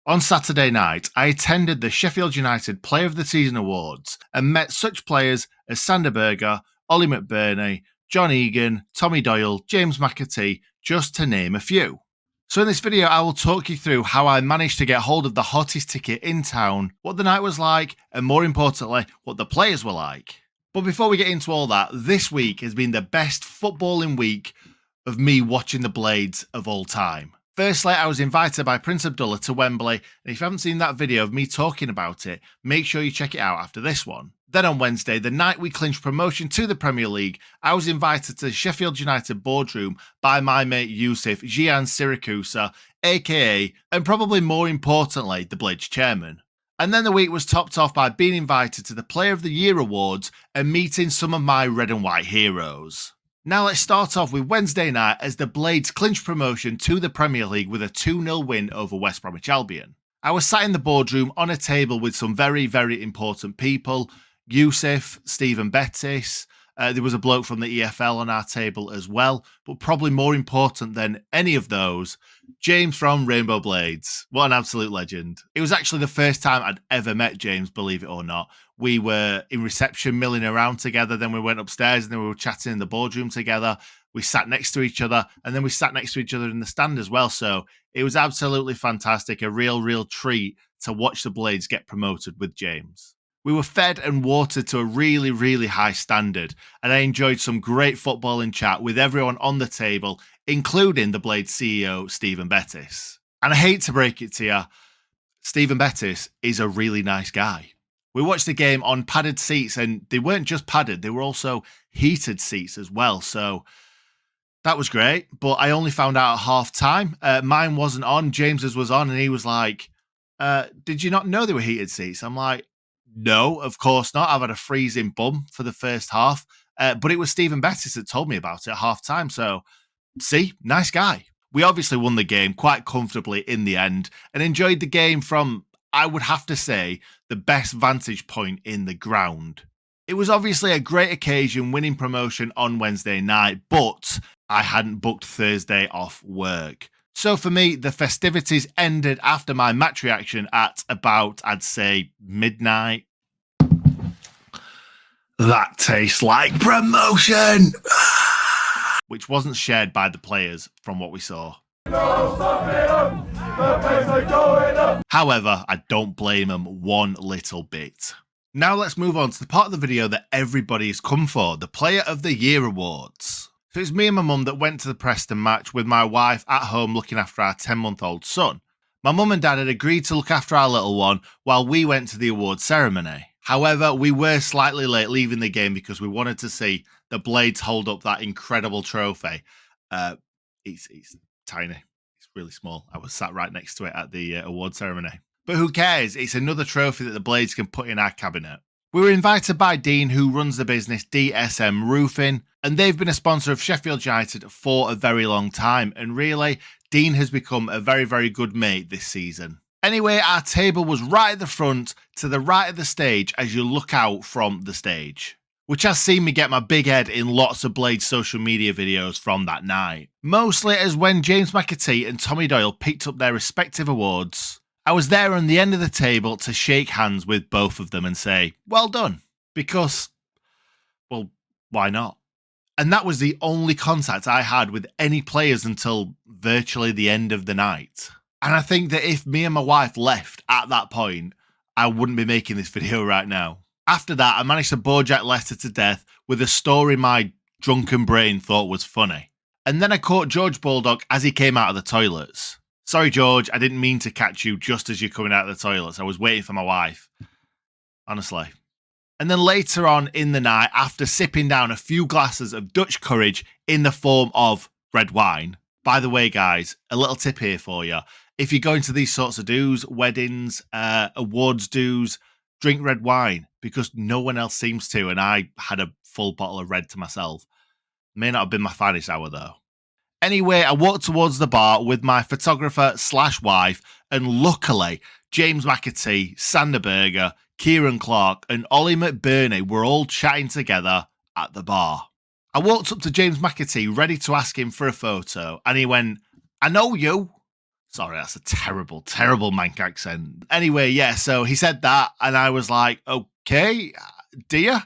On Saturday night, I attended the Sheffield United Player of the Season Awards and met such players as Sander Berge, Ollie McBurney, John Egan, Tommy Doyle, James McAtee, just to name a few. So in this video, I will talk you through how I managed to get hold of the hottest ticket in town, what the night was like, and more importantly, what the players were like. But before we get into all that, this week has been the best footballing week of me watching the Blades of all time. Firstly, I was invited by Prince Abdullah to Wembley, and if you haven't seen that video of me talking about it, make sure you check it out after this one. Then on Wednesday, the night we clinched promotion to the Premier League, I was invited to the Sheffield United boardroom by my mate 𝗍𝗶𝗍𝗶𝗂𝗂𝗂, aka, and probably more importantly, the Blades chairman. And then the week was topped off by being invited to the Player of the Year Awards and meeting some of my red and white heroes. Now let's start off with Wednesday night as the Blades clinched promotion to the Premier League with a 2-0 win over West Bromwich Albion. I was sat in the boardroom on a table with some very, very important people. Yusuf, Stephen Bettis, there was a bloke from the EFL on our table as well, but probably more important than any of those, James from Rainbow Blades. What an absolute legend. It was actually the first time I'd ever met James, believe it or not. We were in reception milling around together, then we went upstairs and then we were chatting in the boardroom together. We sat next to each other and then we sat next to each other in the stand as well. So it was absolutely fantastic, a real treat to watch the Blades get promoted with James. We were fed and watered to a really high standard, and I enjoyed some great footballing chat with everyone on the table, including the Blades CEO, Stephen Bettis. And I hate to break it to you, Stephen Bettis is a really nice guy. We watched the game on padded seats, and they weren't just padded, they were also heated seats as well. So that was great, but I only found out at half time. Mine wasn't on, James's was on, and he was like, did you not know they were heated seats? I'm like, no, of course not. I've had a freezing bum for the first half, but it was Stephen Bettis that told me about it at half time. So, see, nice guy. We obviously won the game quite comfortably in the end and enjoyed the game from, I would have to say, the best vantage point in the ground. It was obviously a great occasion winning promotion on Wednesday night, but I hadn't booked Thursday off work. So for me, the festivities ended after my match reaction at about, I'd say, midnight. That tastes like promotion! Which wasn't shared by the players from what we saw. However, I don't blame them one little bit. Now let's move on to the part of the video that everybody's come for, the Player of the Year Awards. So it's me and my mum that went to the Preston match with my wife at home looking after our 10-month-old son. My mum and dad had agreed to look after our little one while we went to the awards ceremony. However, we were slightly late leaving the game because we wanted to see the Blades hold up that incredible trophy. It's tiny. It's really small. I was sat right next to it at the award ceremony. But who cares? It's another trophy that the Blades can put in our cabinet. We were invited by Dean, who runs the business DSM Roofing, and they've been a sponsor of Sheffield United for a very long time. And really, Dean has become a very good mate this season. Anyway, our table was right at the front, to the right of the stage as you look out from the stage, which has seen me get my big head in lots of Blades social media videos from that night. Mostly as when James McAtee and Tommy Doyle picked up their respective awards, I was there on the end of the table to shake hands with both of them and say, well done, because, well, why not? And that was the only contact I had with any players until virtually the end of the night. And I think that if me and my wife left at that point, I wouldn't be making this video right now. After that, I managed to bore Jack Lester to death with a story my drunken brain thought was funny. And then I caught George Bulldog as he came out of the toilets. Sorry, George, I didn't mean to catch you just as you're coming out of the toilets. I was waiting for my wife. Honestly. And then later on in the night, after sipping down a few glasses of Dutch courage in the form of red wine. By the way, guys, a little tip here for you. If you're going to these sorts of do's, weddings, awards do's, drink red wine because no one else seems to. And I had a full bottle of red to myself. May not have been my finest hour, though. Anyway, I walked towards the bar with my photographer/wife, and luckily, James McAtee, Sander Berge, Kieran Clark, and Ollie McBurney were all chatting together at the bar. I walked up to James McAtee, ready to ask him for a photo, and he went, I know you. Sorry, that's a terrible, terrible Manc accent. Anyway, yeah, so he said that, and I was like, okay, do you? And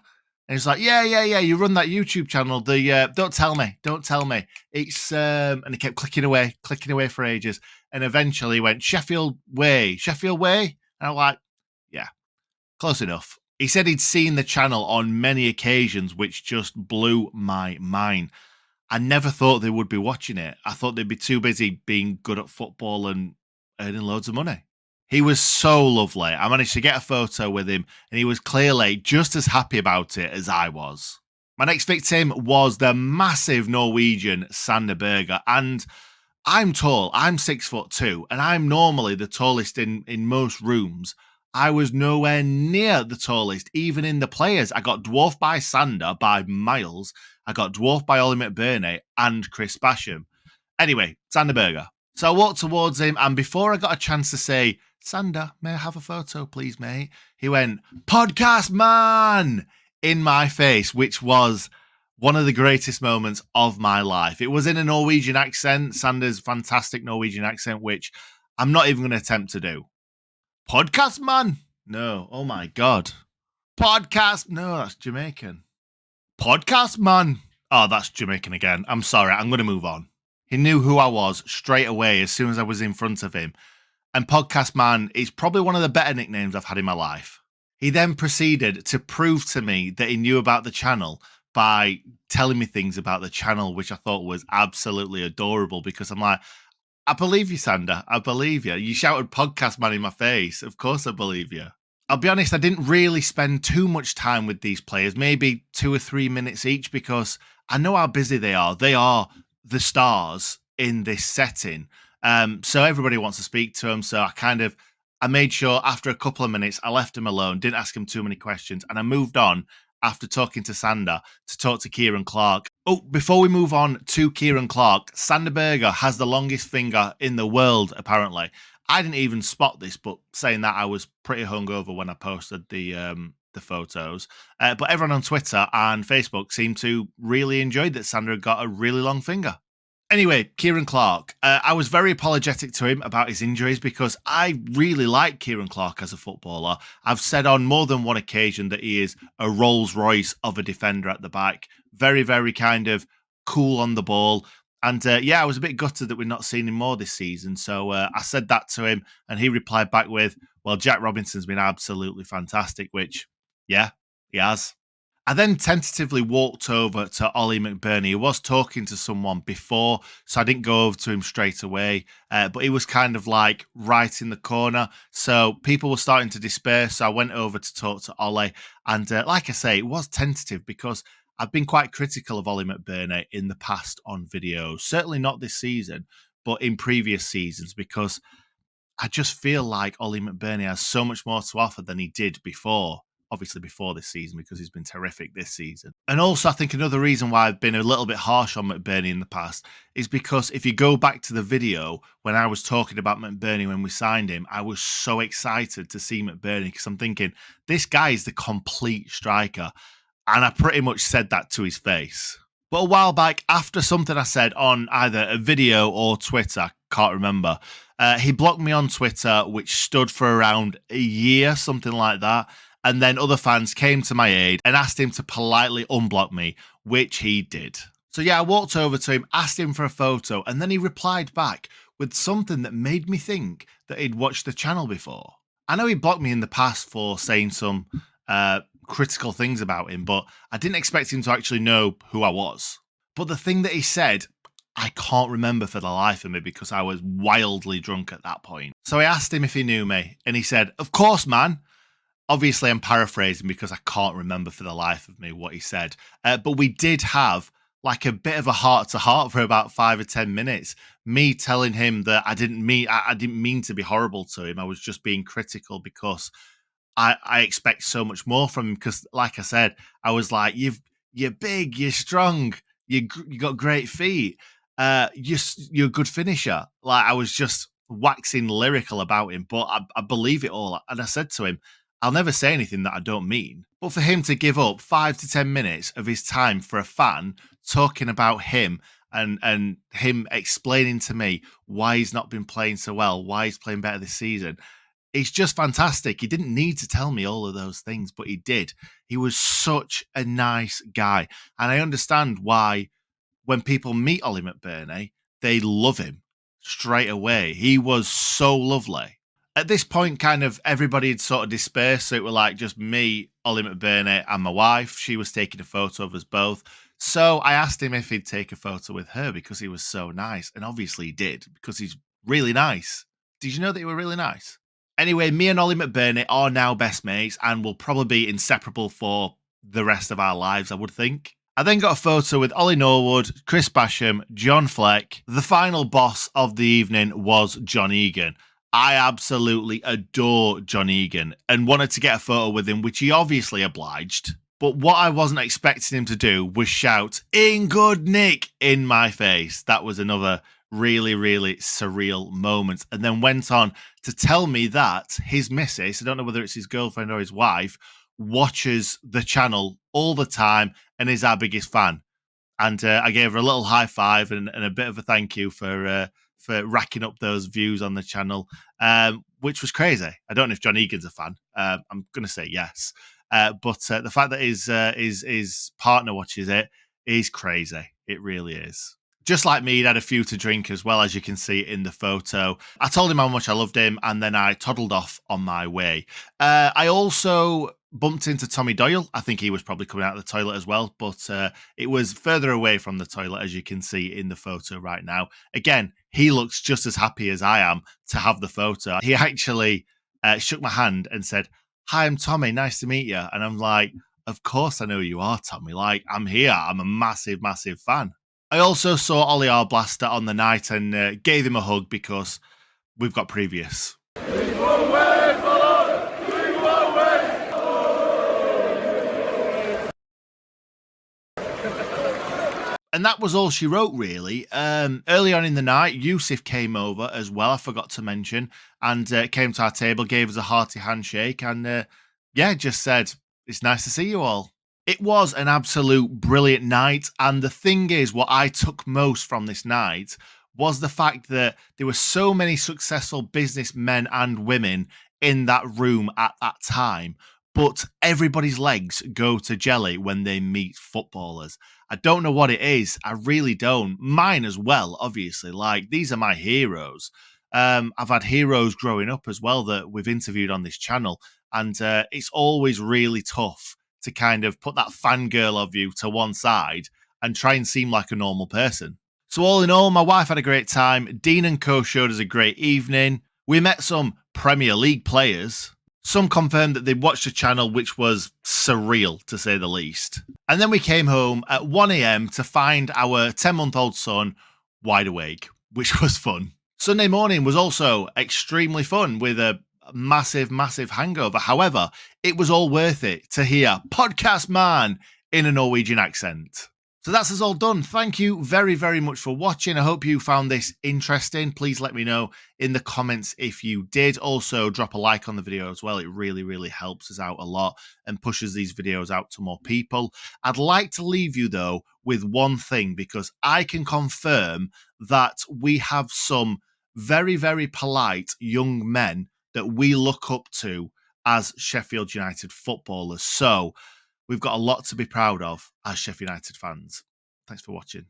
he's like, yeah, you run that YouTube channel. Don't tell me. It's and he kept clicking away for ages, and eventually he went Sheffield Way, and I'm like, yeah, close enough. He said he'd seen the channel on many occasions, which just blew my mind. I never thought they would be watching it. I thought they'd be too busy being good at football and earning loads of money. He was so lovely. I managed to get a photo with him, and he was clearly just as happy about it as I was. My next victim was the massive Norwegian Sander Berge, and I'm tall. I'm 6'2", and I'm normally the tallest in most rooms. I was nowhere near the tallest, even in the players. I got dwarfed by Sander by miles. I got dwarfed by 𝗷𝗚𝗂𝗏 and 𝗵𝗱𝗂𝗏. Anyway, Sander Berge. So I walked towards him, and before I got a chance to say, Sander, may I have a photo, please, mate? He went, podcast man, in my face, which was one of the greatest moments of my life. It was in a Norwegian accent, Sander's fantastic Norwegian accent, which I'm not even going to attempt to do. Podcast man? No. Oh my God. Podcast? No, that's Jamaican. Podcast man? Oh, that's Jamaican again. I'm sorry. I'm going to move on. He knew who I was straight away as soon as I was in front of him. And podcast man is probably one of the better nicknames I've had in my life. He then proceeded to prove to me that he knew about the channel by telling me things about the channel, which I thought was absolutely adorable, because I'm like, I believe you, Sander. I believe you. You shouted podcast man in my face. Of course I believe you. I'll be honest, I didn't really spend too much time with these players, maybe 2 or 3 minutes each, because I know how busy they are. They are the stars in this setting. So everybody wants to speak to them. So I made sure after a couple of minutes, I left him alone, didn't ask him too many questions, and I moved on after talking to Sander to talk to Ciaran Clark. Oh, before we move on to Ciaran Clark, Sander Berge has the longest finger in the world, apparently. I didn't even spot this, but saying that, I was pretty hungover when I posted the photos. But everyone on Twitter and Facebook seemed to really enjoy that Sander had got a really long finger. Anyway, Ciaran Clark. I was very apologetic to him about his injuries because I really like Ciaran Clark as a footballer. I've said on more than one occasion that he is a Rolls Royce of a defender at the back. Very, very kind of cool on the ball. And I was a bit gutted that we're not seeing him more this season. So I said that to him, and he replied back with, well, Jack Robinson's been absolutely fantastic, which, yeah, he has. I then tentatively walked over to 𝗷𝗚𝗏𝗏𝗏𝗏. He was talking to someone before, so I didn't go over to him straight away. But he was kind of like right in the corner. So people were starting to disperse. So I went over to talk to Ollie. And like I say, it was tentative because I've been quite critical of 𝗷𝗚𝗏𝗏𝗏𝗏 in the past on videos. Certainly not this season, but in previous seasons, because I just feel like 𝗷𝗚𝗏𝗏𝗏𝗏 has so much more to offer than he did before. Obviously before this season, because he's been terrific this season. And also, I think another reason why I've been a little bit harsh on McBurney in the past is because if you go back to the video when I was talking about McBurney when we signed him, I was so excited to see McBurney because I'm thinking, this guy is the complete striker. And I pretty much said that to his face. But a while back, after something I said on either a video or Twitter, I can't remember, he blocked me on Twitter, which stood for around a year, something like that. And then other fans came to my aid and asked him to politely unblock me, which he did. So I walked over to him, asked him for a photo, and then he replied back with something that made me think that he'd watched the channel before. I know he blocked me in the past for saying some critical things about him, but I didn't expect him to actually know who I was. But the thing that he said, I can't remember for the life of me because I was wildly drunk at that point. So I asked him if he knew me, and he said, of course, man. Obviously, I'm paraphrasing because I can't remember for the life of me what he said. But we did have like a bit of a heart-to-heart for about 5 or 10 minutes. Me telling him that I didn't mean to be horrible to him. I was just being critical because I expect so much more from him. Because, like I said, I was like, you're big, you're strong, you got great feet, you're a good finisher. Like, I was just waxing lyrical about him, but I believe it all. And I said to him, I'll never say anything that I don't mean. But for him to give up 5 to 10 minutes of his time for a fan talking about him and him explaining to me why he's not been playing so well, why he's playing better this season. It's just fantastic. He didn't need to tell me all of those things, but he did. He was such a nice guy. And I understand why when people meet Ollie McBurney, they love him straight away. He was so lovely. At this point, kind of everybody had sort of dispersed. So it were like just me, Ollie McBurney, and my wife. She was taking a photo of us both. So I asked him if he'd take a photo with her because he was so nice. And obviously he did because he's really nice. Did you know that he were really nice? Anyway, me and Ollie McBurney are now best mates and will probably be inseparable for the rest of our lives, I would think. I then got a photo with Ollie Norwood, Chris Basham, John Fleck. The final boss of the evening was John Egan. I absolutely adore John Egan and wanted to get a photo with him, which he obviously obliged. But what I wasn't expecting him to do was shout, "In good nick," in my face. That was another really, really surreal moment. And then went on to tell me that his missus, I don't know whether it's his girlfriend or his wife, watches the channel all the time and is our biggest fan. And I gave her a little high five and a bit of a thank you for racking up those views on the channel, which was crazy. I don't know if John Egan's a fan. I'm going to say yes. But the fact that his partner watches it is crazy. It really is. Just like me, he'd had a few to drink as well, as you can see in the photo. I told him how much I loved him, and then I toddled off on my way. I also bumped into Tommy Doyle. I think he was probably coming out of the toilet as well, but it was further away from the toilet, as you can see in the photo right now. Again, he looks just as happy as I am to have the photo. He actually shook my hand and said, "Hi, I'm Tommy. Nice to meet you." And I'm like, "Of course I know who you are, Tommy. Like, I'm here. I'm a massive, massive fan." I also saw Ollie our Blaster on the night and gave him a hug because we've got previous. And that was all she wrote, really. Early on in the night, Yusuf came over as well, I forgot to mention, and came to our table, gave us a hearty handshake, and just said, "It's nice to see you all." It was an absolute brilliant night, and the thing is, what I took most from this night was the fact that there were so many successful businessmen and women in that room at that time, but everybody's legs go to jelly when they meet footballers. I don't know what it is. I really don't. Mine as well, obviously. Like, these are my heroes. I've had heroes growing up as well that we've interviewed on this channel, and it's always really tough to kind of put that fangirl of you to one side and try and seem like a normal person. So all in all, my wife had a great time. Dean and Co showed us a great evening. We met some Premier League players. Some confirmed that they'd watched the channel, which was surreal, to say the least. And then we came home at 1 a.m. to find our 10-month-old son wide awake, which was fun. Sunday morning was also extremely fun with a massive, massive hangover. However, it was all worth it to hear Podcast Man in a Norwegian accent. So that's us all done. Thank you very, very much for watching. I hope you found this interesting. Please let me know in the comments if you did. Also, drop a like on the video as well. It really, really helps us out a lot and pushes these videos out to more people. I'd like to leave you, though, with one thing, because I can confirm that we have some very, very polite young men that we look up to as Sheffield United footballers. So we've got a lot to be proud of as Sheff United fans. Thanks for watching.